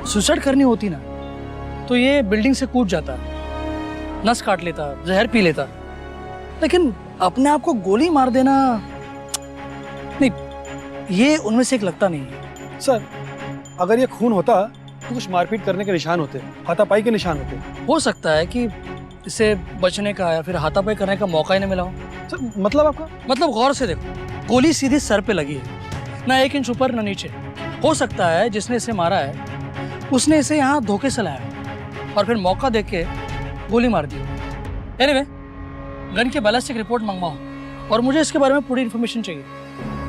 Suicide करनी होती ना तो ये बिल्डिंग से कूद जाता, नस काट लेता, जहर पी लेता, लेकिन अपने आप को गोली मार देना नहीं, ये उनमें से एक लगता नहीं है। सर अगर ये खून होता तो कुछ मारपीट करने के निशान होते, हाथापाई के निशान होते। हो सकता है कि इसे बचने का या फिर हाथापाई करने का मौका ही नहीं मिला हो। सर मतलब आपका? मतलब गौर से देखो, गोली सीधी सर पे लगी है, ना 1 इंच ऊपर ना नीचे। हो सकता है जिसने इसे मारा है उसने इसे यहाँ धोखे से लाया और फिर मौका देख के गोली मार दी। एनीवे, गन के बैलिस्टिक रिपोर्ट मंगवाओ और मुझे इसके बारे में पूरी इन्फॉर्मेशन चाहिए।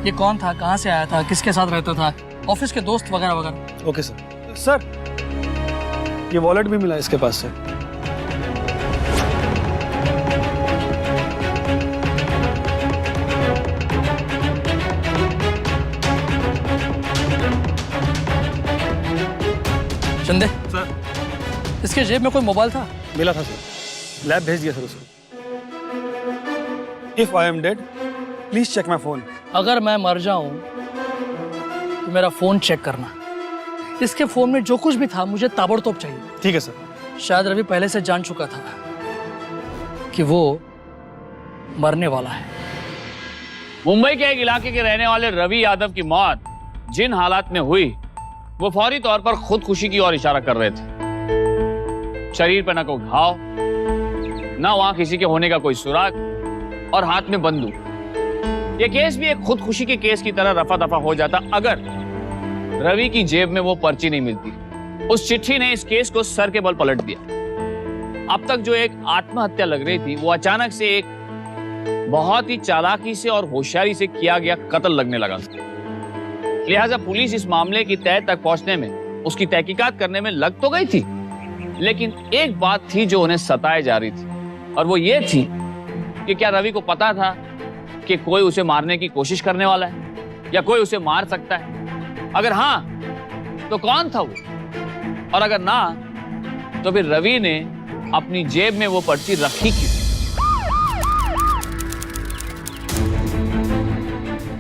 ये कौन था, कहाँ से आया था, किसके साथ रहता था, ऑफिस के दोस्त वगैरह वगैरह। Okay sir. सर ये वॉलेट भी मिला इसके पास से। शिंदे सर इसके जेब में कोई मोबाइल था? मिला था सर, लैब भेज दिया सर उसको। If I am dead please check my phone. अगर मैं मर जाऊं तो मेरा फोन चेक करना। इसके फोन में जो कुछ भी था मुझे ताबड़तोड़ चाहिए। ठीक है सर। शायद रवि पहले से जान चुका था कि वो मरने वाला है। मुंबई के एक इलाके के रहने वाले रवि यादव की मौत जिन हालात में हुई वो फौरी तौर पर खुदकुशी की ओर इशारा कर रहे थे। शरीर पर न कोई घाव, न वहां किसी के होने का कोई सुराग और हाथ में बंदूक। ये केस भी एक खुदकुशी के केस की तरह रफा दफा हो जाता अगर रवि की जेब में वो पर्ची नहीं मिलती। उस चिट्ठी ने इस केस को सर के बल पलट दिया। अब तक जो एक आत्महत्या लग रही थी वो अचानक से एक बहुत ही चालाकी से और होशियारी से किया गया कत्ल लगने लगा। लिहाजा पुलिस इस मामले की तह तक पहुंचने में, उसकी तहकीकात करने में लग तो गई थी, लेकिन एक बात थी जो उन्हें सताए जा रही थी और वो ये थी कि क्या रवि को पता था कि कोई उसे मारने की कोशिश करने वाला है या कोई उसे मार सकता है? अगर हाँ तो कौन था वो, और अगर ना तो फिर रवि ने अपनी जेब में वो पर्ची रखी क्यों?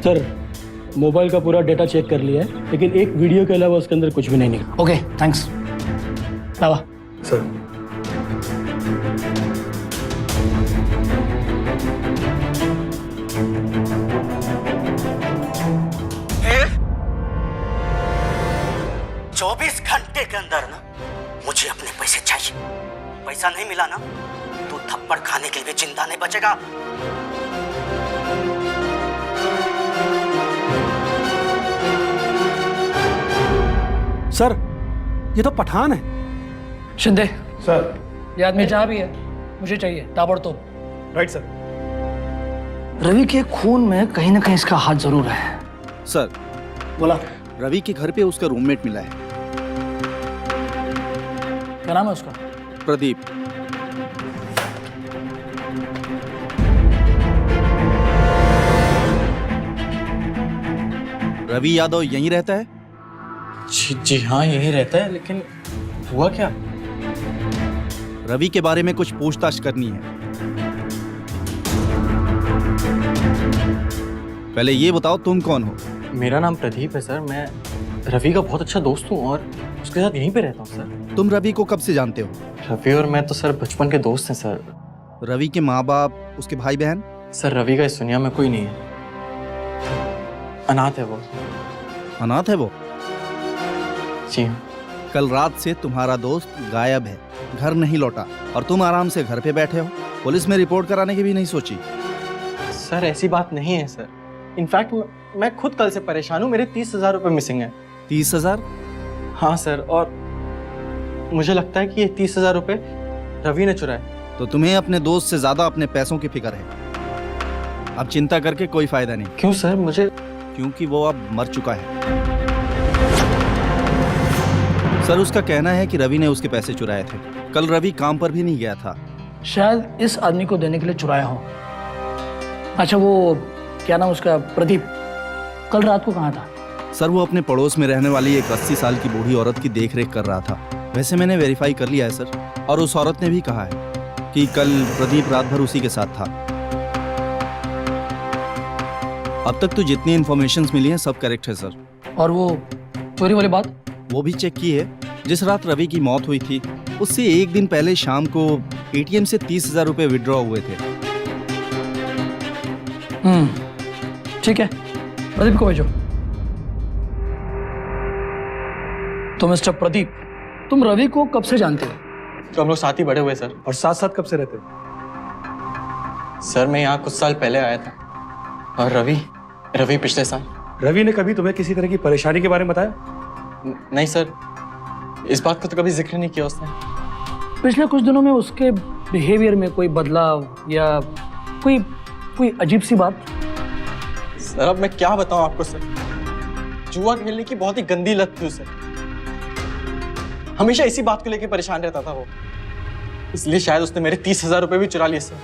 सर मोबाइल का पूरा डेटा चेक कर लिया है, लेकिन एक वीडियो के अलावा उसके अंदर कुछ भी नहीं निकला। Okay thanks. लावा। सर चौबीस घंटे के अंदर ना मुझे अपने पैसे चाहिए। पैसा नहीं मिला ना तो थप्पड़ खाने के लिए जिंदा नहीं बचेगा। सर ये तो पठान है। शिंदे सर। ये आदमी जहाँ भी है मुझे चाहिए ताबड़तोड़। Right sir. रवि के खून में कहीं ना कहीं इसका हाथ जरूर है। सर बोला। रवि के घर पे उसका रूममेट मिला है। क्या नाम है उसका? प्रदीप। रवि यादव यहीं रहता है? जी हाँ यही रहता है, लेकिन हुआ क्या? रवि के बारे में कुछ पूछताछ करनी है। पहले ये बताओ तुम कौन हो? मेरा नाम प्रदीप है सर, मैं रवि का बहुत अच्छा दोस्त हूँ और उसके साथ यहीं पे रहता हूँ सर। तुम रवि को कब से जानते हो? रवि और मैं तो सर बचपन के दोस्त हैं सर। रवि के माँ बाप, उसके भाई बहन? सर रवि का इस दुनिया में कोई नहीं है, अनाथ है वो। अनाथ है वो? जी हाँ। कल रात से तुम्हारा दोस्त गायब है, घर नहीं लौटा और तुम आराम से घर पे बैठे हो। पुलिस में रिपोर्ट कराने की भी नहीं सोची? सर ऐसी बात नहीं है सर। इनफैक्ट मैं खुद कल से परेशान हूँ। मेरे 30,000 रुपये मिसिंग है। 30,000? हाँ सर, और मुझे लगता है कि ये 30,000 रुपये रवि ने चुराए। तो तुम्हें अपने दोस्त से ज्यादा अपने पैसों की फिक्र है। अब चिंता करके कोई फायदा नहीं। क्यों सर? मुझे क्योंकि वो अब मर चुका है। सर उसका कहना है कि रवि ने उसके पैसे चुराए थे। कल रवि काम पर भी नहीं गया था। शायद इस आदमी को देने के लिए चुराया हो। अच्छा वो क्या नाम उसका? प्रदीप कल रात को कहाँ था? सर वो अपने पड़ोस में रहने वाली एक 80 साल की बूढ़ी औरत की देखरेख कर रहा था। वैसे मैंने वेरीफाई कर लिया है सर, और उस औरत ने भी कहा है कि कल प्रदीप रात भर उसी के साथ था। अब तक तो जितनी इन्फॉर्मेशंस मिली हैं सब करेक्ट है सर। और वो चोरी वाली बात? वो भी चेक की है। जिस रात रवि की मौत हुई थी उससे एक दिन पहले शाम को एटीएम से 30,000 रुपए विड्रॉ हुए थे। ठीक है, प्रदीप को भेजो। तो मिस्टर प्रदीप, तुम रवि को कब से जानते हो? तो हम लोग साथ ही बड़े हुए सर। और साथ साथ कब से रहते हो? सर मैं यहाँ कुछ साल पहले आया था और रवि पिछले साल। रवि ने कभी तुम्हें किसी तरह की परेशानी के बारे में बताया? नहीं सर, इस बात का तो कभी जिक्र नहीं किया उसने। पिछले कुछ दिनों में उसके बिहेवियर में कोई बदलाव या कोई अजीब सी बात? सर अब मैं क्या बताऊं आपको सर, जुआ खेलने की बहुत ही गंदी लत थी उसे। हमेशा इसी बात को लेकर परेशान रहता था वो, इसलिए शायद उसने मेरे 30,000 रुपए भी चुरा लिए सर।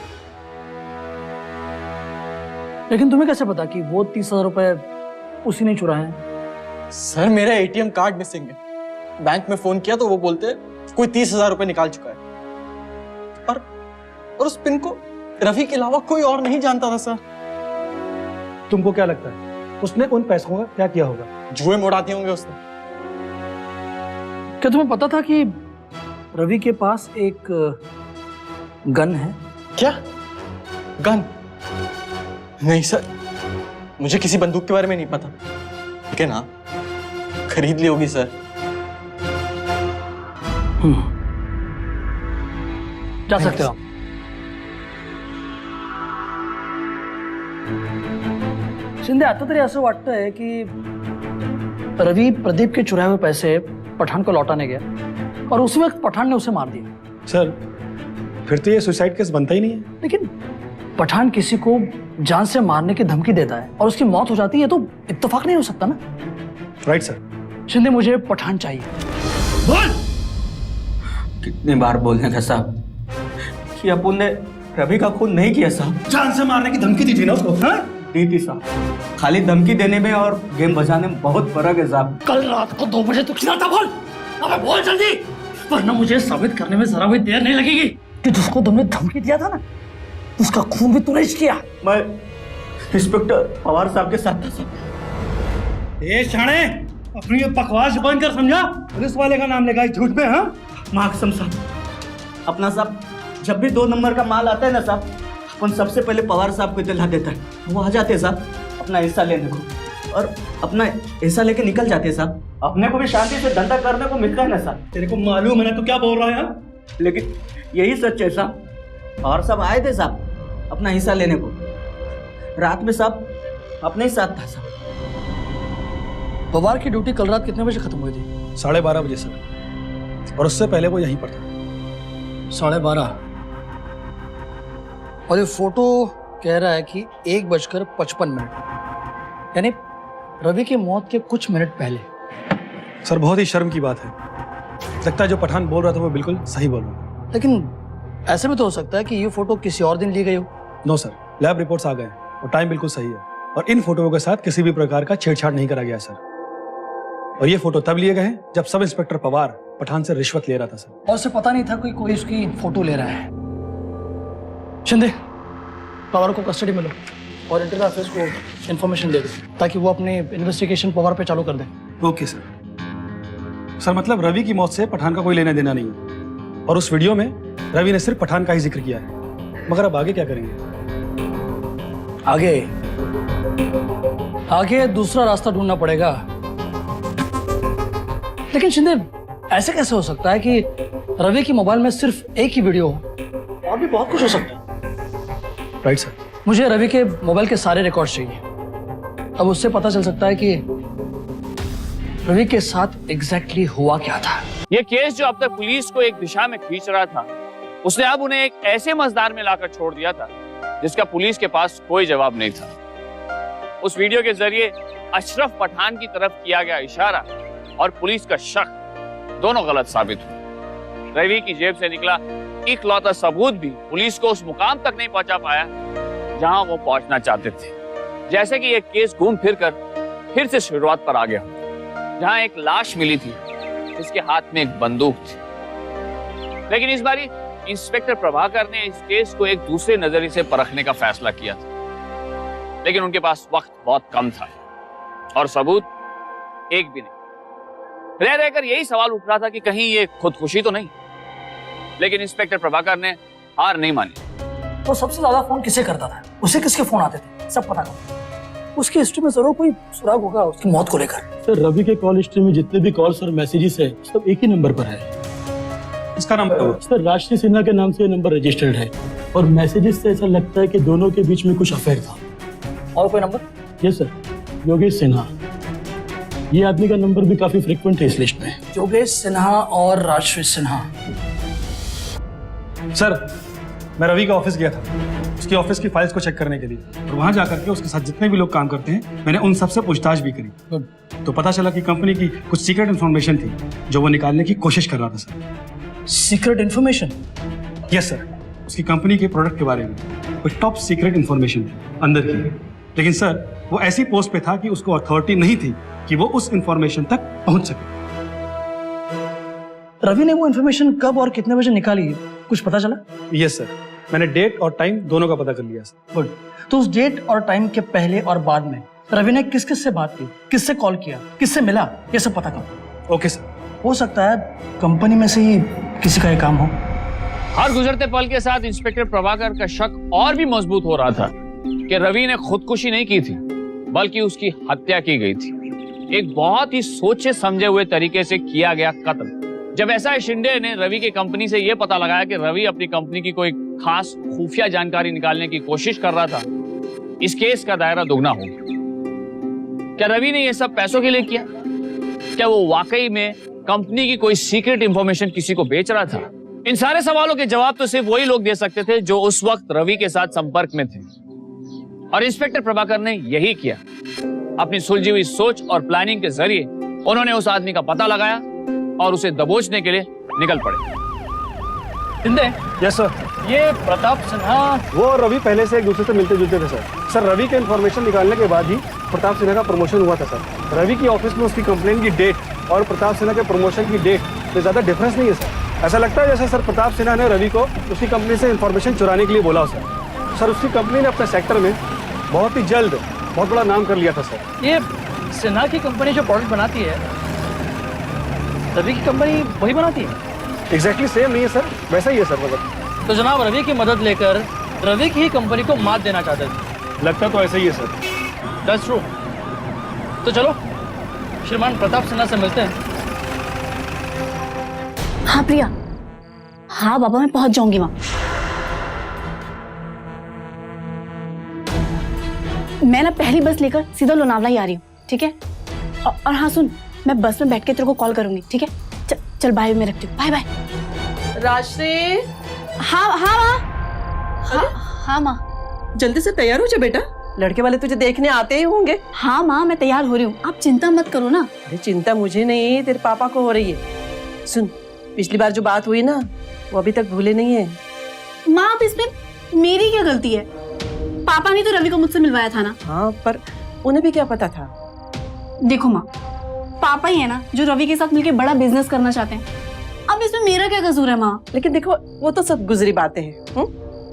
लेकिन तुम्हें कैसे पता कि वो 30,000 रुपए उसी ने चुराए हैं? सर मेरा एटीएम कार्ड मिसिंग है। बैंक में फोन किया तो वो बोलते कोई 30,000 रुपए निकाल चुका है, और उस पिन को रवि के अलावा कोई और नहीं जानता था सर। तुमको क्या लगता है उसने उन पैसों का क्या किया होगा? जुए में उड़ा दिए होंगे उसने। क्या तुम्हें पता था कि रवि के पास एक गन है? क्या गन? नहीं सर, मुझे किसी बंदूक के बारे में नहीं पता, लेकिन हाँ खरीद ली होगी सर। जा सकते हो आप। शिंदे, आता तरी असं वाटतंय की रवि प्रदीप के चुराए हुए पैसे पठान को लौटाने गया और उसी वक्त पठान ने उसे मार दिया। सर फिर तो ये सुसाइड केस बनता ही नहीं है। लेकिन पठान किसी को जान से मारने की धमकी देता है और उसकी मौत हो जाती है, तो इत्तेफाक नहीं हो सकता ना? Right sir. शिंदे, मुझे पठान चाहिए। बोल। कितनी बार बोलने का साहब कि अपुन ने रवि का खून नहीं किया साहब। जान से मारने की धमकी दी थी ना उसको? हाँ? दी थी साहब। खाली धमकी देने में और गेम बजाने में बहुत फर्क है साहब। कल रात को 2 बजे तो खिला था। बोल, अबे बोल जल्दी, वरना मुझे साबित करने में जरा भी देर नहीं लगेगी कि जिसको तुमने धमकी दिया था ना, उसका खून भी तूने किया। मैं इंस्पेक्टर पवार साहब के साथ था साहब। ए शाणे, अपनी ये बकवास बंद कर, समझा? पुलिस वाले का नाम लेगा इस झूठ में। हाँ माकसम साहब, अपना साहब जब भी 2 नंबर का माल आता है ना साहब, अपन सबसे पहले पवार साहब को दिला देता है। वो आ जाते हैं साहब अपना हिस्सा लेने को, और अपना हिस्सा लेके निकल जाते हैं साहब। अपने को भी शांति से धंधा करने को मिलता है ना साहब। तेरे को मालूम है ना तू क्या बोल रहा है? लेकिन यही सच है साहब। पवार साहब आए थे साहब अपना हिस्सा लेने को, रात में साहब अपने ही साथ था साहब। पवार की ड्यूटी कल रात कितने बजे खत्म हुई थी? 12:30 बजे सर, और उससे पहले वो यहीं पर था। 12:30। और ये फोटो कह रहा है कि 1:55, यानी रवि की मौत के कुछ मिनट पहले। सर बहुत ही शर्म की बात है, लगता है जो पठान बोल रहा था वो बिल्कुल सही बोल रहा था। लेकिन ऐसे भी तो हो सकता है कि ये फोटो किसी और दिन ली गई हो। नो सर, लैब रिपोर्ट्स आ गए और टाइम बिल्कुल सही है, और इन फोटोओं के साथ किसी भी प्रकार का छेड़छाड़ नहीं करा गया सर। और ये फोटो तब लिए गए हैं जब सब इंस्पेक्टर पवार पठान से रिश्वत ले रहा था सर। और उसे पता नहीं था कोई उसकी फोटो ले रहा है। शिंदे, पवार को कस्टडी में लो और इंटर ऑफिस को इन्फॉर्मेशन दे दो ताकि वो अपने इन्वेस्टिगेशन पवार पे चालू कर दे। Okay sir. सर मतलब रवि की मौत से पठान का कोई लेना देना नहीं है, और उस वीडियो में रवि ने सिर्फ पठान का ही जिक्र किया है। मगर अब आगे क्या करेंगे? आगे दूसरा रास्ता ढूंढना पड़ेगा। लेकिन शिंदे, ऐसे कैसे हो सकता है कि रवि की मोबाइल में सिर्फ एक ही वीडियो हो? और भी बहुत कुछ हो सकता है। Right sir. मुझे रवि के मोबाइल के सारे रिकॉर्ड चाहिए। अब उससे पता चल सकता है कि रवि के साथ एग्जैक्टली हुआ क्या था। ये केस जो अब तक पुलिस को एक दिशा में खींच रहा था, उसने अब उन्हें एक ऐसे मजदार में लाकर छोड़ दिया था जिसका पुलिस के पास कोई जवाब नहीं था। उस वीडियो के जरिए अशरफ पठान की तरफ किया गया इशारा और पुलिस का शक दोनों गलत साबित हुए। रवि की जेब से निकला इकलौता सबूत भी पुलिस को उस मुकाम तक नहीं पहुंचा पाया जहां वो पहुंचना चाहते थे। जैसे कि ये केस घूम फिर कर फिर से शुरुआत पर आ गया, जहां एक लाश मिली थी जिसके हाथ में एक बंदूक थी। लेकिन इस बारी इंस्पेक्टर प्रभाकर ने इस केस को एक दूसरे नजरिए से परखने का फैसला किया था, लेकिन उनके पास वक्त बहुत कम था और सबूत एक भी नहीं। रह रहकर यही सवाल उठ रहा था कि कहीं ये खुदकुशी तो नहीं। लेकिन इंस्पेक्टर प्रभाकर ने हार नहीं मानी। वो सबसे ज्यादा फोन किसे करता था, उसे किसके फोन आते थे, सब पता कर। उसकी हिस्ट्री में जरूर कोई सुराग होगा उसकी मौत को लेकर। सर रवि के कॉल हिस्ट्री में जितने भी कॉल्स और मैसेजेस है सब एक ही नंबर पर है। इसका नंबर सर राष्ट्रीय सिन्हा के नाम से ये नंबर रजिस्टर्ड है और मैसेजेस से ऐसा लगता है कि दोनों के बीच में कुछ अफेयर था। और कोई number? Yes sir, Yogesh Sinha. ये आदमी का नंबर भी काफी फ्रिक्वेंट है इस लिस्ट में। योगेश सिन्हा और राजश्री सिन्हा। सर मैं रवि का ऑफिस गया था उसकी ऑफिस की फाइल्स को चेक करने के लिए, और वहां जाकर के उसके साथ जितने भी लोग काम करते हैं मैंने उन सबसे पूछताछ भी करी। तो पता चला कि कंपनी की कुछ सीक्रेट इन्फॉर्मेशन थी जो वो निकालने की कोशिश कर रहा था sir. Secret information? Yes sir, उसकी कंपनी के प्रोडक्ट के बारे में कुछ टॉप सीक्रेट इन्फॉर्मेशन थी अंदर की। लेकिन सर वो ऐसी पोस्ट पे था कि उसको अथॉरिटी नहीं थी कि वो उस इन्फॉर्मेशन तक पहुंच सके। रवि ने वो इन्फॉर्मेशन कब और कितने बजे निकाली, कुछ पता चला? यस सर, मैंने डेट और टाइम दोनों का पता कर लिया सर। गुड। तो उस डेट और टाइम के पहले और बाद में रवि ने किस किस से बात की, किससे कॉल किया, किससे मिला, ये सब पता करो। Okay sir. हो सकता है कंपनी में से ही किसी का ये काम हो। हर गुजरते पल के साथ इंस्पेक्टर प्रभाकर का शक और भी मजबूत हो रहा था कि रवि ने खुदकुशी नहीं की थी बल्कि उसकी हत्या की गई थी। एक बहुत ही सोचे समझे हुए तरीके से किया गया कत्ल। जब एसआई शिंदे ने रवि की कंपनी से यह पता लगाया कि रवि अपनी कंपनी की कोई खास खुफिया जानकारी निकालने की कोशिश कर रहा था, इस केस का दायरा दोगुना हो गया। क्या रवि ने यह सब पैसों के लिए किया? क्या वो वाकई में कंपनी की कोई सीक्रेट इंफॉर्मेशन किसी को बेच रहा था? इन सारे सवालों के जवाब तो सिर्फ वही लोग दे सकते थे जो उस वक्त रवि के साथ संपर्क में थे, और इंस्पेक्टर प्रभाकर ने यही किया। अपनी सुलझी हुई सोच और प्लानिंग के जरिए उन्होंने उस आदमी का पता लगाया और उसे दबोचने के लिए निकल पड़े। Shinde, yes sir. ये प्रताप सिन्हा वो और रवि पहले से एक दूसरे से मिलते जुलते थे सर। सर रवि के इन्फॉर्मेशन निकालने के बाद ही प्रताप सिन्हा का प्रमोशन हुआ था सर। रवि की ऑफिस में उसकी कंप्लेन की डेट और प्रताप सिन्हा के प्रमोशन की डेट में ज्यादा डिफरेंस नहीं है सर। ऐसा लगता है जैसे सर प्रताप सिन्हा ने रवि को उसकी कंपनी से इन्फॉर्मेशन चुराने के लिए बोला सर। उसकी कंपनी ने अपने सेक्टर में बहुत ही जल्द बहुत बड़ा नाम कर लिया था सर। ये सिन्हा की कंपनी जो प्रोडक्ट बनाती है रवि की कंपनी वही बनाती है? एग्जैक्टली सेम नहीं है सर, वैसा ही है सर। मतलब तो जनाब रवि की मदद लेकर रवि की ही कंपनी को मात देना चाहते थे। लगता तो ऐसा ही है सर। That's true. तो चलो श्रीमान प्रताप सिन्हा से मिलते हैं। हाँ प्रिया, हाँ बाबा मैं पहुंच जाऊंगी वहां। मैं ना पहली बस लेकर सीधा लोनावला ही आ रही हूँ, ठीक है? और हाँ सुन, मैं बस में बैठ के तेरे को कॉल करूंगी, ठीक है? चल बाय, मैं रखती हूँ। Bye bye. राजश्री। हाँ हाँ माँ। हाँ माँ। जल्दी से तैयार हो जा बेटा, लड़के वाले तुझे देखने आते ही होंगे। हाँ माँ मैं तैयार हो रही हूँ, आप चिंता मत करो ना। अरे चिंता मुझे नहीं, तेरे पापा को हो रही है। सुन, पिछली बार जो बात हुई ना वो अभी तक भूले नहीं है। माँ अब इसमें मेरी क्या गलती है? पापा ने तो रवि को मुझसे मिलवाया था ना। हाँ पर उन्हें भी क्या पता था। देखो माँ, पापा ही है ना जो रवि के साथ मिलके बड़ा बिजनेस करना चाहते हैं। अब इसमें मेरा क्या कसूर है माँ? लेकिन देखो वो तो सब गुजरी बातें हैं,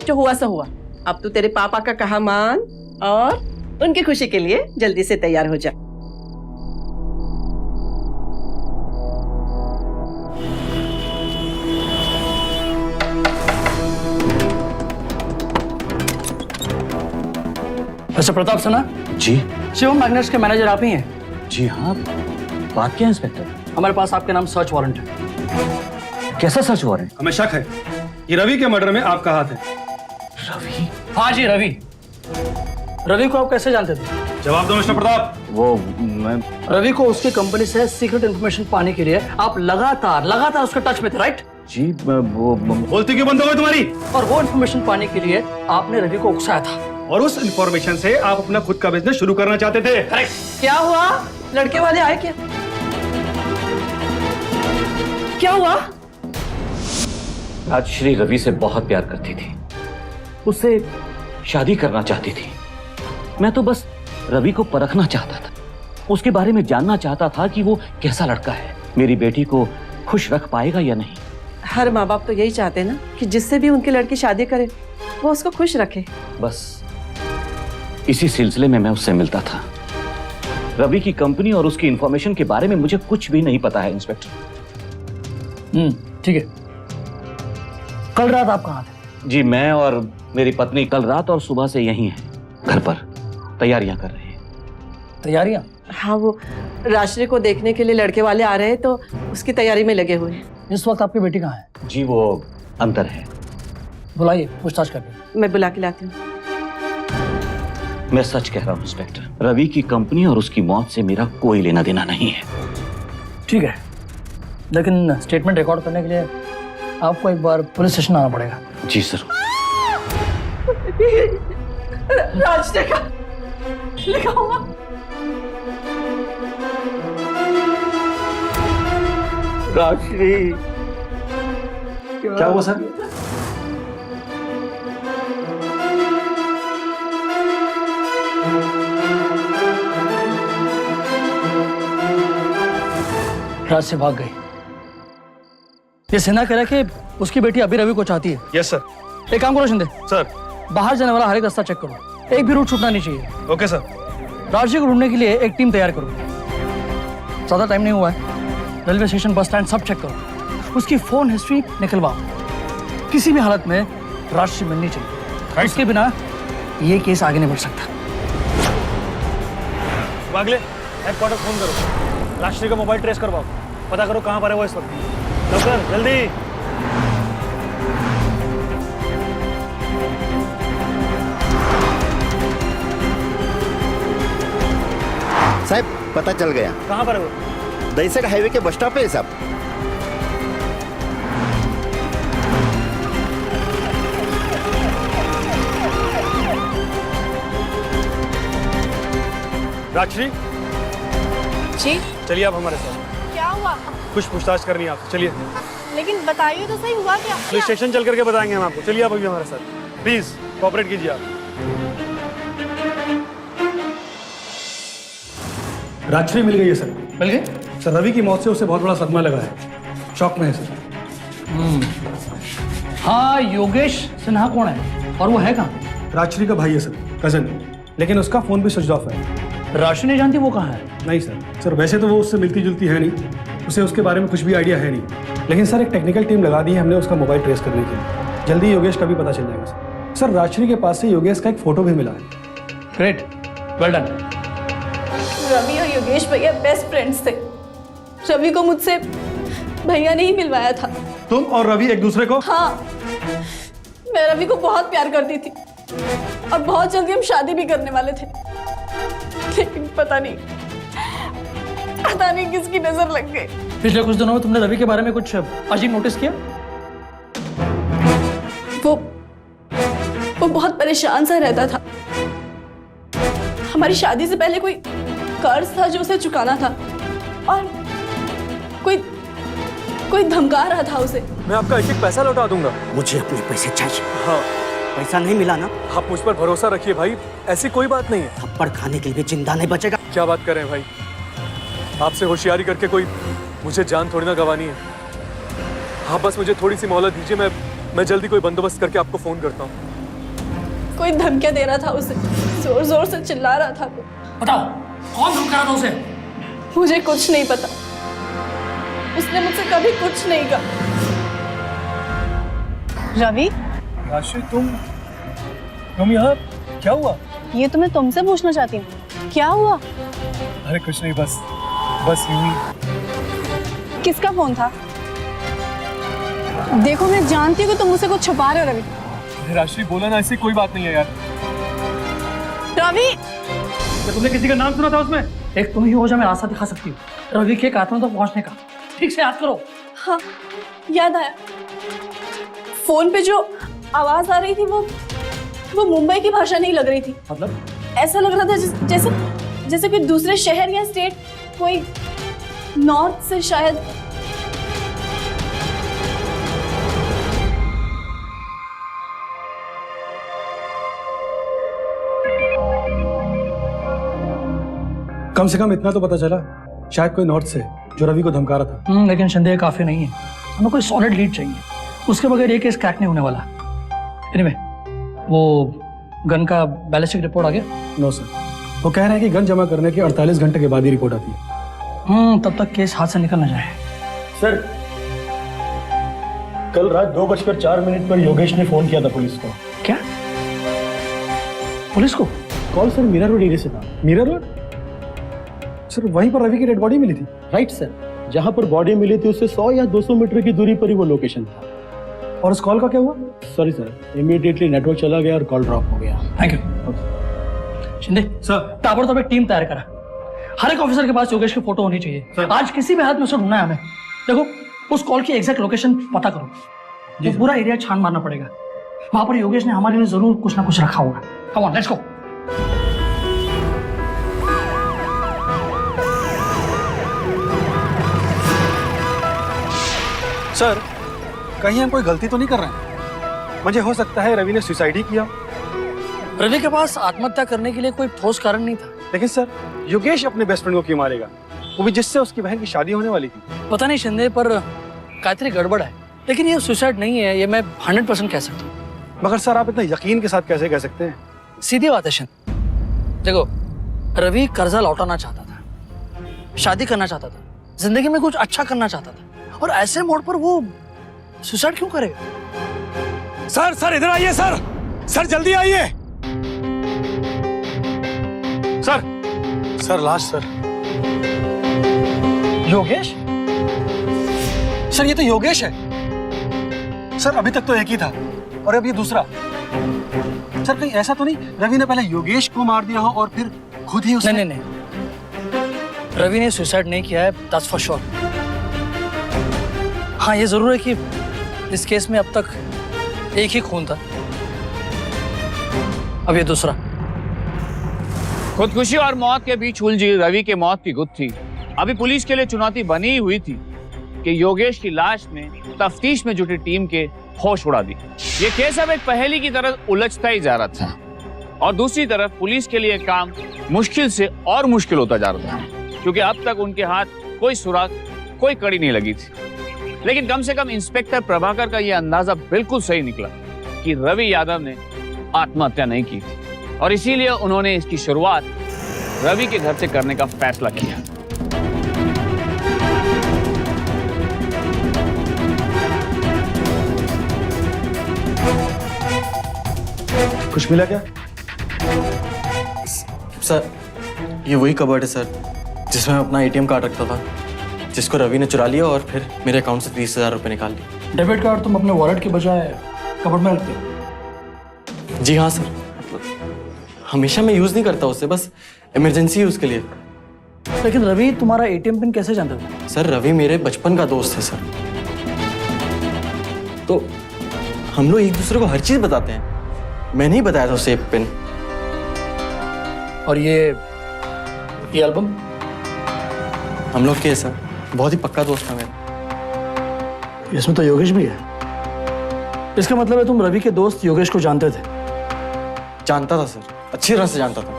जो हुआ सो हुआ। अब तू तेरे पापा का कहा मान और उनकी खुशी के लिए जल्दी से तैयार हो जा। मिस्टर प्रताप सिन्हा जी। शिवम मैग्नेट्स के मैनेजर आप ही हैं? जी हाँ, बात क्या है इंस्पेक्टर? हमारे पास आपके नाम सर्च वारंट है। कैसा सर्च वारंट? हमें शक है कि रवि के मर्डर में आपका हाथ है। रवि? हाँ जी रवि। रवि को आप कैसे जानते थे? जवाब दो मिस्टर प्रताप। वो मैं रवि को उसकी कंपनी से सीक्रेट इन्फॉर्मेशन पाने के लिए आप लगातार उसके टच में थे, राइट? जी वो बोलती क्यों बंद हो गई तुम्हारी? और वो इन्फॉर्मेशन पाने के लिए आपने रवि को उकसाया था, और उस इन्फॉर्मेशन से आप अपना खुद का बिजनेस शुरू करना चाहते थे, करेक्ट? क्या हुआ? लड़के वाले आए क्या? क्या हुआ? राजश्री रवि से बहुत प्यार करती थी, उससे शादी करना चाहती थी। मैं तो बस रवि को परखना चाहता था, उसके बारे में जानना चाहता था कि वो कैसा लड़का है, मेरी बेटी को खुश रख पाएगा या नहीं। हर माँ बाप तो यही चाहते हैं ना कि जिससे भी उनकी लड़की शादी करे वो उसको खुश रखे। बस इसी सिलसिले में मैं उससे मिलता था। रवि की कंपनी और उसकी इंफॉर्मेशन के बारे में मुझे कुछ भी नहीं पता है इंस्पेक्टर। ठीक है। कल रात आप कहाँ थे? जी मैं और मेरी पत्नी कल रात और सुबह से यहीं हैं, घर पर तैयारियां कर रहे हैं। तैयारियां? हाँ, वो राशि को देखने के लिए लड़के वाले आ रहे हैं तो उसकी तैयारी में लगे हुए हैं। इस वक्त आपकी बेटी कहाँ है? जी वो अंदर है। बुलाइए, पूछताछ करके। मैं बुला के लाती हूँ। मैं सच कह रहा हूँ इंस्पेक्टर, रवि की कंपनी और उसकी मौत से मेरा कोई लेना देना नहीं है। ठीक है, लेकिन स्टेटमेंट रिकॉर्ड करने के लिए आपको एक बार पुलिस स्टेशन आना पड़ेगा। जी जरूर। राज देखा लिखा हुआ। राशि क्या हुआ सर? राज से भाग गई। ये सिन्हा कह रहा है कि उसकी बेटी अभी रवि को चाहती है। Yes sir. एक काम करो शिंदे, सर। बाहर जाने वाला हर एक रास्ता चेक करो, एक भी रूट छूटना नहीं चाहिए। Okay sir. राशि को ढूंढने के लिए एक टीम तैयार करो। ज्यादा टाइम नहीं हुआ है, रेलवे स्टेशन, बस स्टैंड सब चेक करो, उसकी फोन हिस्ट्री निकलवाओ। किसी भी हालत में राशि मिलनी चाहिए, उसके बिना ये केस आगे नहीं बढ़ सकता। वागले हेडक्वार्टर फोन करो, राशि का मोबाइल ट्रेस करवाओ, पता करो कहाँ पर है वो इस वक्त। डॉक्टर जल्दी। साहब पता चल गया। कहाँ पर है वो? दहीसर हाईवे के बस स्टॉप पे है साहब। राजश्री जी चलिए आप हमारे साथ, क्या हुआ? कुछ पूछताछ करनी है आपसे। चलिए लेकिन बताइए तो सही, हुआ क्या? पुलिस स्टेशन चल करके बताएंगे हम आपको। चलिए आप अभी हमारे साथ, प्लीज कोऑपरेट कीजिए आप। राजश्री मिल गई है सर। मिल गई? सर रवि की मौत से उसे बहुत बड़ा सदमा लगा है, शॉक में है सर। हाँ, योगेश सिन्हा कौन है और वो है कहाँ? राजश्री का भाई है सर, कजन, लेकिन उसका फोन भी स्विच ऑफ है। राशि नहीं जानती वो कहाँ है? नहीं सर। सर वैसे तो वो उससे मिलती जुलती है नहीं, उसे उसके बारे में कुछ भी आइडिया है नहीं, लेकिन सर एक टेक्निकल टीम लगा दी है हमने उसका मोबाइल ट्रेस करने के लिए। जल्दी योगेश का भी पता चल जाएगा सर। सर राजश्री के पास से योगेश का एक फोटो भी मिला है। Great, well done. रवि और योगेश भैया बेस्ट फ्रेंड्स थे। रवि को मुझसे भैया ने ही मिलवाया था। तुम और रवि एक दूसरे को? हाँ, मैं रवि को बहुत प्यार करती थी और बहुत जल्दी हम शादी भी करने वाले थे, लेकिन पता नहीं किसकी नजर लग गई। पिछले कुछ दिनों में तुमने रवि के बारे में कुछ अजीब नोटिस किया? वो बहुत परेशान सा रहता था। हमारी शादी से पहले कोई कर्ज था जो उसे चुकाना था और कोई धमका रहा था उसे। मैं आपका एक एक पैसा लौटा दूंगा। मुझे अपने पैसे चाहिए। हाँ पैसा नहीं मिला ना, आप मुझ पर भरोसा रखिए भाई, ऐसी कोई बात नहीं है। थप्पड़ खाने के लिए भी जिंदा नहीं बचेगा। क्या बात कर रहे हैं भाई, आपसे होशियारी करके कोई मुझे जान थोड़ी ना गंवानी है। आप बस मुझे थोड़ी सी मोहलत दीजिए, मैं जल्दी कोई बंदोबस्त करके आपको फोन करता हूँ। कोई धमकियां दे रहा था उसे, जोर जोर से चिल्ला रहा था। बताओ कौन धमका रहा था उसे? मुझे कुछ नहीं पता, उसने मुझसे कभी कुछ नहीं कहा। रवि, राशि तुम यहाँ क्या हुआ? ये तो मैं तुमसे पूछना चाहती हूँ, क्या हुआ? अरे कुछ नहीं, बस यूं ही। किसका फोन था? देखो मैं जानती हूँ कि तुम मुझसे कुछ छुपा रहे हो रवि। अरे राशि बोला ना, ऐसी कोई बात नहीं है यार। रवि, क्या तुमने किसी का नाम सुना था उसमें? एक तुम ही हो जो मैं रास्ता दिखा सकती हूँ रवि के कातलों तक पहुँचने का। ठीक से याद करो। हाँ याद आया, फोन पे जो आवाज आ रही थी वो मुंबई की भाषा नहीं लग रही थी। मतलब? ऐसा लग रहा था जैसे कोई दूसरे शहर या स्टेट, कोई नॉर्थ से शायद। कम से कम इतना तो पता चला, शायद कोई नॉर्थ से जो रवि को धमका रहा था। लेकिन संदेह काफी नहीं है, हमें कोई सॉलिड लीड चाहिए, उसके बगैर ये केस क्रैक नहीं होने वाला। एनीवे, वो गन का बैलिस्टिक रिपोर्ट आ गया? नो सर, वो कह रहे हैं कि गन जमा करने के 48 घंटे के बाद ही रिपोर्ट आती है। तब तक केस हाथ से निकल ना जाए। सर, कल रात 2:04 पर योगेश ने फोन किया था पुलिस को। क्या? पुलिस को? Call sir Mira road area से था। मीरा रोड? सर वहीं पर रवि की डेड बॉडी मिली थी। राइट सर, जहां पर बॉडी मिली थी उससे 100 या 200 मीटर की दूरी पर ही वो लोकेशन था। और उस कॉल का क्या हुआ? सॉरी सर, इमीडिएटली नेटवर्क चला गया और कॉल ड्रॉप हो गया। Thank you. शिंदे सर, ताबड़तोड़ एक टीम तैयार करा। हर एक ऑफिसर के पास योगेश की फोटो होनी चाहिए। आज किसी भी हालत में उसे ढूंढना है हमें। देखो, उस कॉल की एग्जैक्ट लोकेशन पता करो। तो पूरा एरिया छान मारना पड़ेगा। वहां पर योगेश ने हमारे लिए जरूर कुछ ना कुछ रखा होगा। Come on, let's go. Sir, कहीं हम कोई गलती तो नहीं कर रहे हैं? मुझे हो सकता है रवि ने सुसाइड ही किया। रवि के पास आत्महत्या करने के लिए कोई ठोस कारण नहीं था। लेकिन सर, योगेश अपने बेस्ट फ्रेंड को क्यों मारेगा? वो भी जिससे उसकी बहन की शादी होने वाली थी। पता नहीं शिंदे, पर कायत्री गड़बड़ है। लेकिन ये सुसाइड नहीं है, ये मैं 100% कह सकता हूँ। मगर सर, आप इतना यकीन के साथ कैसे कह सकते हैं? सीधी बात है शिंदे। देखो, रवि कर्जा लौटाना चाहता था, शादी करना चाहता था, जिंदगी में कुछ अच्छा करना चाहता था, और ऐसे मोड़ पर वो सुसाइड क्यों करेगा? सर इधर आइए सर। सर जल्दी आइए। सर लाश सर। योगेश? सर ये तो योगेश है। सर अभी तक तो एक ही था और अब ये दूसरा। सर कहीं ऐसा तो नहीं रवि ने पहले योगेश को मार दिया हो और फिर खुद ही उसने? नहीं, रवि ने सुसाइड नहीं किया है, दैट्स फॉर श्योर। हाँ, ये जरूर है कि इस केस में अब तक एक ही खून था, अब ये दूसरा। खुदकुशी और मौत के बीच उलझी रवि के मौत की गुत्थी अभी पुलिस के लिए चुनौती बनी ही हुई थी कि योगेश की लाश ने तफ्तीश में जुटी टीम के होश उड़ा दी। ये केस अब एक पहेली की तरह उलझता ही जा रहा था और दूसरी तरफ पुलिस के लिए काम मुश्किल से और मुश्किल होता जा रहा था, क्योंकि अब तक उनके हाथ कोई सुराग, कोई कड़ी नहीं लगी थी। लेकिन कम से कम इंस्पेक्टर प्रभाकर का यह अंदाजा बिल्कुल सही निकला कि रवि यादव ने आत्महत्या नहीं की थी, और इसीलिए उन्होंने इसकी शुरुआत रवि के घर से करने का फैसला किया। कुछ मिला क्या? सर, ये वही कबर्ड है सर, जिसमें मैं अपना एटीएम कार्ड रखता था, जिसको रवि ने चुरा लिया और फिर मेरे अकाउंट से 30,000 रुपए निकाल लिए। डेबिट कार्ड तुम अपने वॉलेट के बजाय कबर्ड में रखते हो? जी हाँ सर, हमेशा मैं यूज नहीं करता उसे, बस इमरजेंसी यूज के लिए। लेकिन रवि तुम्हारा एटीएम पिन कैसे जानता था? सर, रवि मेरे बचपन का दोस्त है सर, तो हम लोग एक दूसरे को हर चीज बताते हैं। मैंने ही बताया था उसे पिन। और ये एल्बम? हम लोग के सर बहुत ही पक्का दोस्त था मेरा। इसमें तो योगेश भी है। इसका मतलब है तुम रवि के दोस्त योगेश को जानते थे? जानता था सर, अच्छी तरह से जानता था।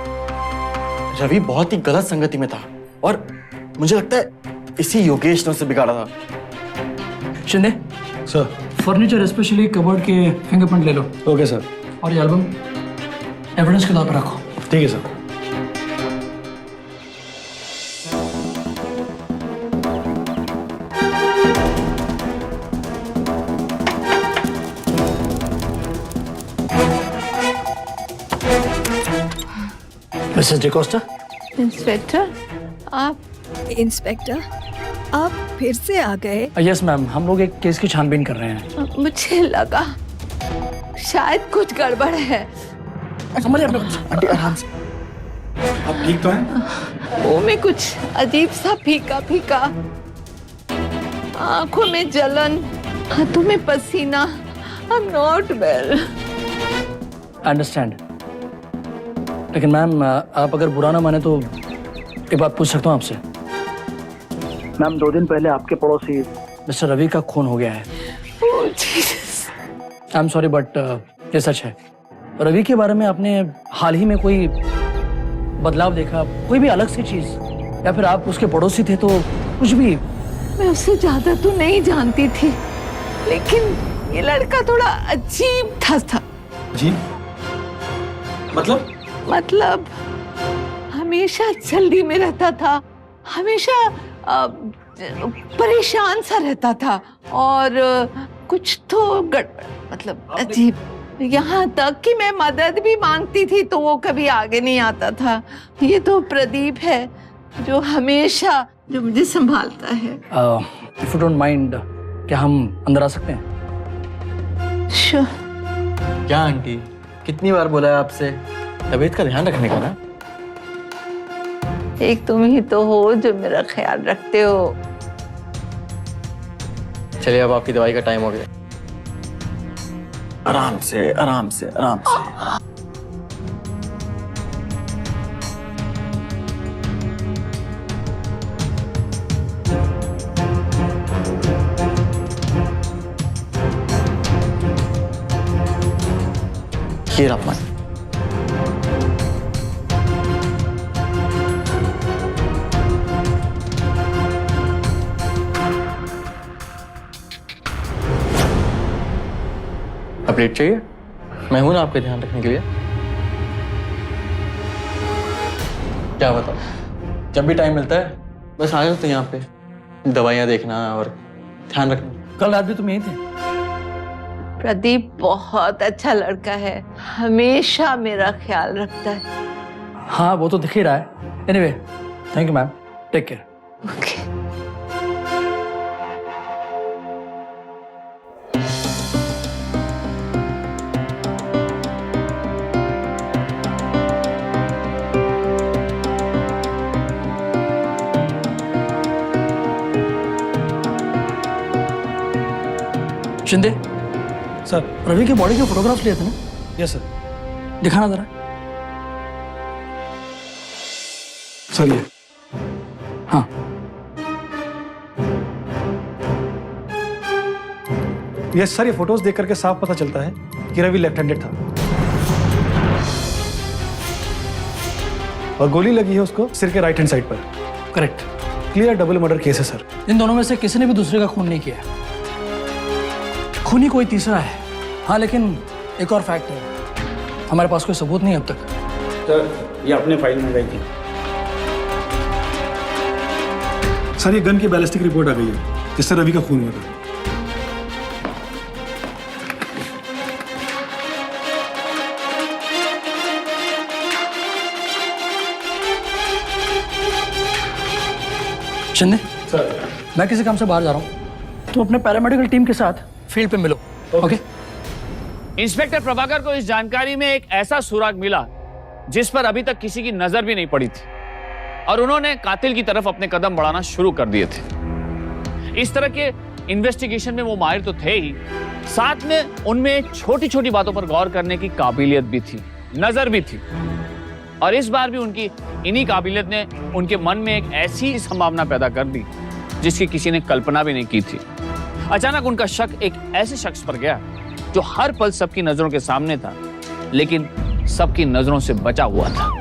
रवि बहुत ही गलत संगति में था और मुझे लगता है इसी योगेश ने उसे बिगाड़ा था। Shinde sir, furniture specially cupboard के फिंगरप्रिंट ले लो। Okay sir. और ये एल्बम एविडेंस के तौर पर रखो। ठीक है सर। मिसेस डिकोस्टा। इंस्पेक्टर आप फिर से आ गए? यस मैम, हम लोग एक केस की छानबीन कर रहे हैं। मुझे लगा शायद कुछ गड़बड़ है। समझिए अपने आंटी आराम से। आप ठीक तो हैं? मुंह में कुछ अजीब सा फीका फीका, आंखों में जलन, हाथों में पसीना। I'm not well. अंडरस्टैंड। लेकिन मैम, आप अगर बुरा ना माने तो एक बात पूछ सकता हूँ आपसे? मैम, 2 दिन पहले आपके पड़ोसी मिस्टर रवि का खून हो गया है। Oh, Jesus. I am sorry but ये सच है। रवि के बारे में आपने हाल ही में कोई बदलाव देखा, कोई भी अलग सी चीज, या फिर आप उसके पड़ोसी थे तो कुछ भी? मैं उससे ज्यादा तो नहीं जानती थी, लेकिन ये लड़का थोड़ा अजीब था। जी? मतलब? मतलब हमेशा जल्दी में रहता था, हमेशा परेशान सा रहता था और कुछ तो गड़बड़, मतलब अजीब। यहाँ तक कि मैं मदद भी मांगती थी तो वो कभी आगे नहीं आता था। ये तो प्रदीप है जो हमेशा जो मुझे संभालता है। इफ यू डोंट माइंड, क्या हम अंदर आ सकते हैं? Sure. क्या आंटी, कितनी बार बोला है आपसे तबीयत का ध्यान रखने का ना? एक तुम ही तो हो जो मेरा ख्याल रखते हो। चलिए अब आपकी दवाई का टाइम हो गया। आराम से आराम से आराम से। ये रहा मन। अपडेट चाहिए? मैं हूं ना आपका ध्यान रखने के लिए। क्या बताओ, जब भी टाइम मिलता है बस आ जाते यहाँ पे, दवाइयाँ देखना और ध्यान रखना। कल रात भी तुम यहीं थे? प्रदीप बहुत अच्छा लड़का है, हमेशा मेरा ख्याल रखता है। हाँ वो तो दिख ही रहा है। Anyway, thank you ma'am, take care. Okay. Shinde sir. Ravi के बॉडी के फोटोग्राफ्स लिए थे ना? Yes sir. दिखाना जरा। सर ये। हाँ यस सर, ये फोटोज देख करके साफ पता चलता है कि रवि लेफ्ट हैंडेड था और गोली लगी है उसको सिर के राइट हैंड साइड पर। Correct. Clear double murder case है सर। इन दोनों में से किसी ने भी दूसरे का खून नहीं किया। खूनी कोई तीसरा है। हाँ लेकिन एक और फैक्ट है, हमारे पास कोई सबूत नहीं अब तक। सर ये अपने फाइल में गई थी। सर ये गन की बैलिस्टिक रिपोर्ट आ गई है जिससे रवि का खून हुआ था। शिंदे सर मैं किसी काम से बाहर जा रहा हूँ, तुम अपने पैरामेडिकल टीम के साथ फील्ड पे मिलो। ओके? इंस्पेक्टर प्रभाकर को इस जानकारी में एक ऐसा सुराग मिला जिस पर अभी तक किसी की नजर भी नहीं पड़ी थी और उन्होंने कातिल की तरफ अपने कदम बढ़ाना शुरू कर दिए थे। इस तरह के इन्वेस्टिगेशन में वो माहिर तो थे ही, साथ में उनमें छोटी छोटी बातों पर गौर करने की काबिलियत भी थी, नजर भी थी। और इस बार भी उनकी इन्हीं काबिलियत ने उनके मन में एक ऐसी संभावना पैदा कर दी जिसकी किसी ने कल्पना भी नहीं की थी। अचानक उनका शक एक ऐसे शख्स पर गया जो हर पल सबकी नजरों के सामने था लेकिन सबकी नजरों से बचा हुआ था।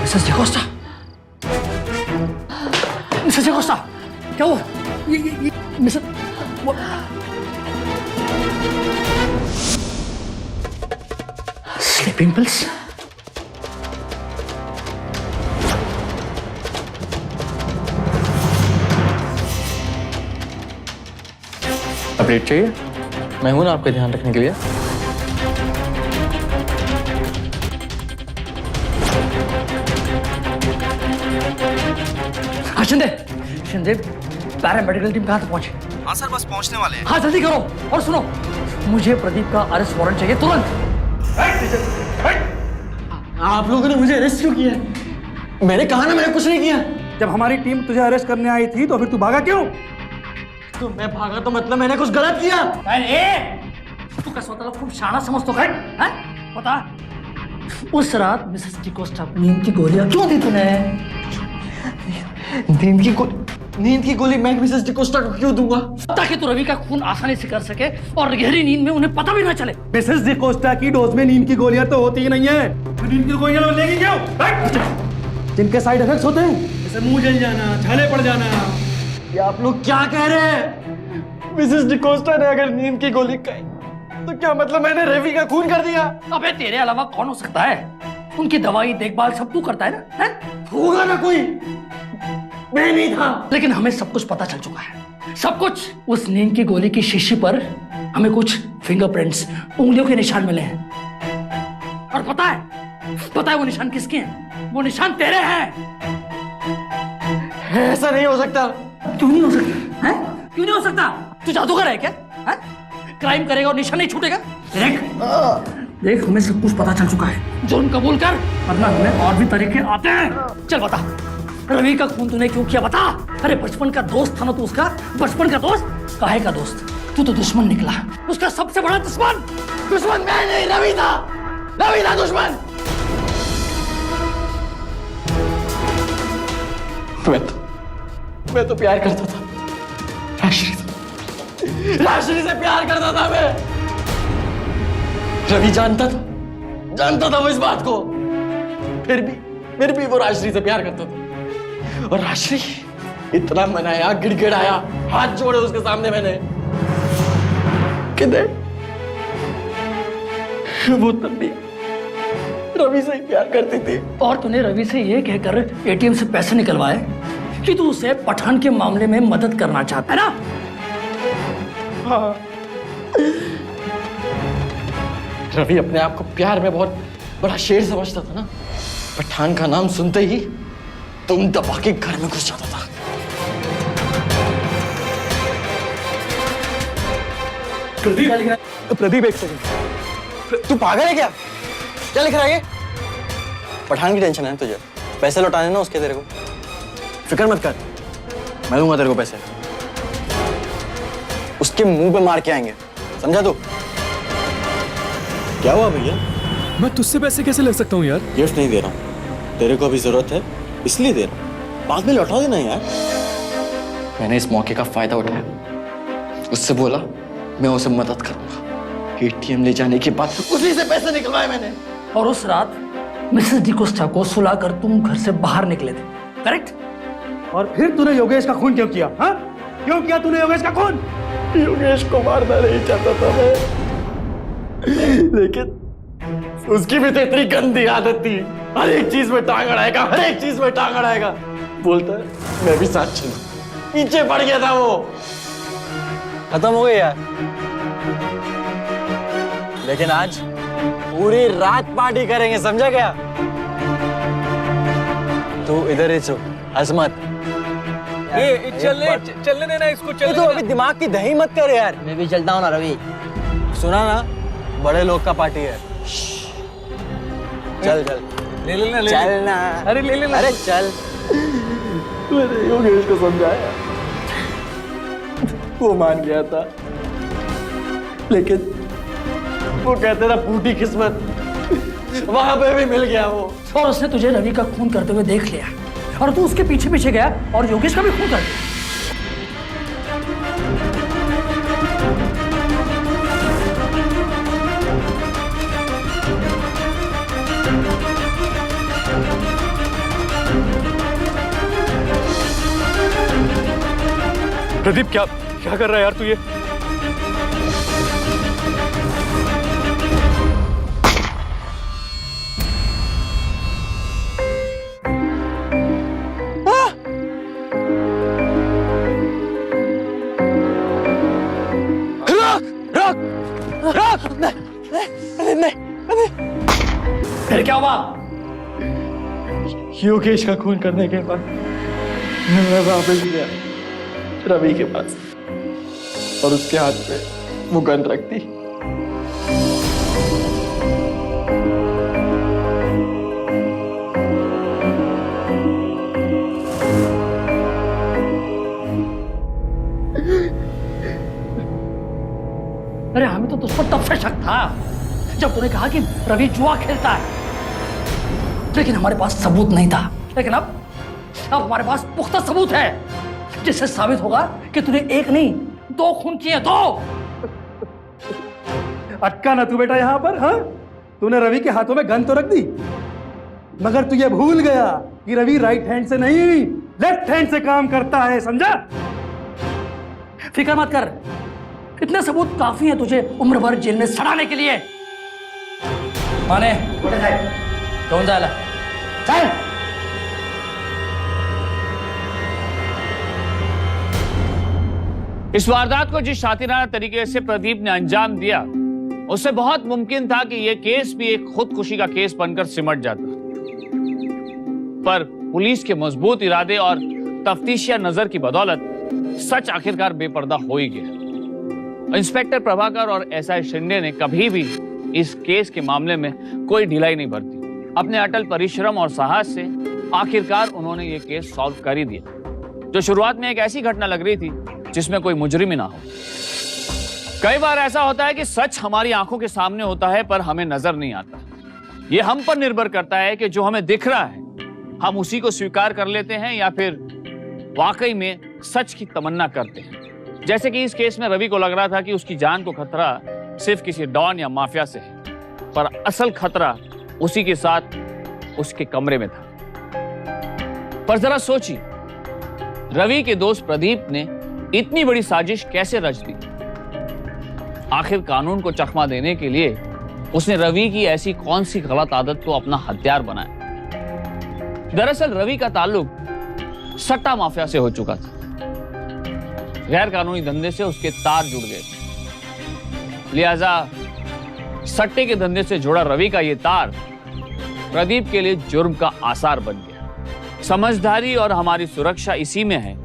मिसेस डिकोस्टा, मिसेस डिकोस्टा, क्या हुआ? ये मिसेस स्लीपिंग पिल्स। अपडेट चाहिए? मैं हूं ना आपका ध्यान रखने के लिए। हाँ शिंदे, शिंदे पैरामेडिकल टीम कहाँ तक पहुंची? हाँ सर, बस पहुंचने वाले हैं। हाँ जल्दी करो। और सुनो, मुझे प्रदीप का अरेस्ट वारंट चाहिए तुरंत। आप लोगों ने मुझे अरेस्ट क्यों किया? मैंने कहा ना मैंने कुछ नहीं किया। जब हमारी टीम तुझे अरेस्ट करने आई थी तो फिर तू भागा क्यों? तो मैं भागा तो मतलब मैंने कुछ गलत किया? अरे तू कसवताला खूप शाणा समजतो काय? हाँ? बता। उस रात मिसेस डिकोस्टा को नींद की गोलियां क्यों दी तूने? नींद की गोली मैं मिसेस डिकोस्टा को क्यों दूंगा? ताकि तू रवि का खून आसानी से कर सके और गहरी नींद में उन्हें पता भी ना चले। मिसेस डिकोस्टा की डोज में नींद की गोलियां तो होती ही नहीं है। तो नींद की गोलियां लेगी क्यों? जिनके साइड इफेक्ट्स होते हैं, जैसे मुंह जल जाना, छाले पड़ जाना। ये आप लोग क्या कह रहे हैं? मिसेस डिकोस्टा ने अगर नींद की गोली खाई तो क्या मतलब मैंने रवि का खून कर दिया? अबे तेरे अलावा कौन हो सकता है? उनकी दवाई देखभाल सब तू करता है ना? होगा ना कोई? मैं नहीं था। लेकिन हमें सब कुछ पता चल चुका है, सब कुछ। उस नींद की गोली की शीशी पर हमें कुछ फिंगरप्रिंट्स, उंगलियों के निशान मिले हैं। और पता है वो निशान किसके हैं? वो निशान तेरे हैं। ऐसा नहीं हो सकता। क्यों नहीं हो सकता? हैं? क्यों नहीं हो सकता? तू जादूगर है क्या? हैं? क्राइम करेगा और निशान नहीं छूटेगा? देख हमें सब कुछ पता चल चुका है। जुर्म कबूल कर, वरना हमें और भी तरीके आते हैं। चल बता, रवि का खून तूने क्यों किया? बता। अरे बचपन का दोस्त था ना तू उसका? बचपन का दोस्त? काहे का दोस्त? तू तो दुश्मन निकला, उसका सबसे बड़ा दुश्मन। दुश्मन मैं नहीं, रवि था। रवि था दुश्मन। मैं तो प्यार करता था राशि से प्यार करता था मैं। रवि जानता था वो इस बात को। फिर भी वो राशि से प्यार करता था। और राशि इतना मनाया, गिड़गिड़ाया, हाथ जोड़े उसके सामने मैंने, कि वो तब भी रवि से ही प्यार करती थी। और तूने रवि से ये कहकर एटीएम से पैसे निकलवाए कि तू उसे पठान के मामले में मदद करना चाहता है ना? हाँ। रवि अपने आप को प्यार में बहुत बड़ा शेर समझता था ना। पठान का नाम सुनते ही तुम दबा के घर में घुस जाता था। प्रदीप एक सेकंड। तू पागल है क्या? क्या लिख रहा है ये? पठान की टेंशन है तुझे? पैसे लौटाने ना उसके तेरे को। फिक्र मत कर, मैं दूंगा तेरे को पैसे। उसके मुंह पे मार के आएंगे, समझा तू? क्या हुआ भैया? मैं तुझसे पैसे कैसे ले सकता हूँ यार? गिफ्ट नहीं दे रहा हूँ, तेरे को अभी जरूरत है इसलिए दे रहा हूँ। बाद में लौटा देना यार। मैंने इस मौके का फायदा उठाया, उससे बोला मैं उसे मदद करूंगा। एटीएम ले जाने के बाद उसी से पैसे निकलवाए मैंने। और उस रात मिसेस डिकोस्टा को सुलाकर तुम घर से बाहर निकले थे, करेक्ट? और फिर तूने योगेश का खून क्यों किया? हाँ, क्यों किया तूने योगेश का खून? योगेश को मारना नहीं चाहता था मैं, लेकिन उसकी भी तो इतनी गंदी आदत थी। हर एक चीज में टांग अड़ाएगा, हर एक चीज में टांग अड़ाएगा। बोलता है मैं भी साथ चलूं। पीछे पड़ गया था वो। खत्म हो गया यार। लेकिन आज पूरी रात पार्टी करेंगे, समझा क्या? तू इधर ही छो, हंस मत। चलने देना इसको। ये तो अभी दिमाग की दही मत कर यार। मैं भी चलता हूँ ना रवि। सुना ना, बड़े लोग का पार्टी है। चल चल ले लेना, चल ना। अरे ले लेना। अरे चल। मैंने योगेश को समझाया, वो मान गया था, लेकिन वो कहते था फूटी किस्मत, वहां पे भी मिल गया वो। और उसने तुझे रवि का खून करते हुए देख लिया और तू उसके पीछे पीछे गया और योगेश का भी खून कर दिया। प्रदीप क्या कर रहा है यार तू ये? फिर क्या हुआ? योगेश का खून करने के बाद मैं वापस गया रवि के पास और उसके हाथ पे वो गन रख दी। अरे हमें तो तुझ पर तब से शक था जब तूने कहा कि रवि जुआ खेलता है। लेकिन हमारे पास सबूत नहीं था। लेकिन अब हमारे पास पुख्ता सबूत है जिससे साबित होगा कि तूने एक नहीं 2 खून किए, 2। अटका ना तू बेटा यहाँ पर, हाँ? तूने रवि के हाथों में गन तो रख दी, मगर तू ये भूल गया कि रवि राइट हैंड से नहीं लेफ्ट हैंड से काम करता है, समझा? फिक्र मत कर, इतने सबूत काफी हैं तुझे उम्र भर जेल में सड़ाने के लिए। माने कौन जायला चल। इस वारदात को जिस शातिराना तरीके से प्रदीप ने अंजाम दिया, उससे बहुत मुमकिन था कि यह केस भी एक खुदकुशी का केस बनकर सिमट जाता। पर पुलिस के मजबूत इरादे और तफ्तीशिया नजर की बदौलत सच आखिरकार बेपर्दा हो ही गया। इंस्पेक्टर प्रभाकर और एसआई शिंदे ने कभी भी इस केस के मामले में कोई ढिलाई नहीं बरती। अपने अटल परिश्रम और साहस से आखिरकार उन्होंने ये केस सॉल्व कर ही दिया, जो शुरुआत में एक ऐसी घटना लग रही थी जिसमें कोई मुजरिम ही ना हो। कई बार ऐसा होता है कि सच हमारी आंखों के सामने होता है पर हमें नजर नहीं आता। यह हम पर निर्भर करता है कि जो हमें दिख रहा है हम उसी को स्वीकार कर लेते हैं या फिर वाकई में सच की तमन्ना करते हैं। जैसे कि इस केस में रवि को लग रहा था कि उसकी जान को खतरा सिर्फ किसी डॉन या माफिया से है, पर असल खतरा उसी के साथ उसके कमरे में था। पर जरा सोचिए, रवि के दोस्त प्रदीप ने इतनी बड़ी साजिश कैसे रच दी? आखिर कानून को चकमा देने के लिए उसने रवि की ऐसी कौन सी गलत आदत को अपना हथियार बनाया? दरअसल रवि का ताल्लुक सट्टा माफिया से हो चुका था। गैर कानूनी धंधे से उसके तार जुड़ गए थे, लिहाजा सट्टे के धंधे से जुड़ा रवि का यह तार प्रदीप के लिए जुर्म का आसार बन गया। समझदारी और हमारी सुरक्षा इसी में है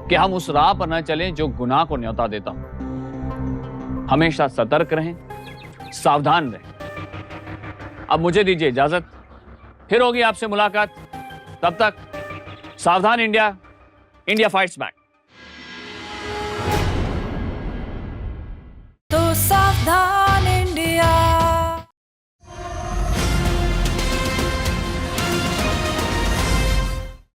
कि हम उस राह पर न चलें जो गुनाह को न्योता देता हूं। हमेशा सतर्क रहें, सावधान रहें। अब मुझे दीजिए इजाजत, फिर होगी आपसे मुलाकात। तब तक सावधान इंडिया, इंडिया फाइट्स बैक। तो सावधान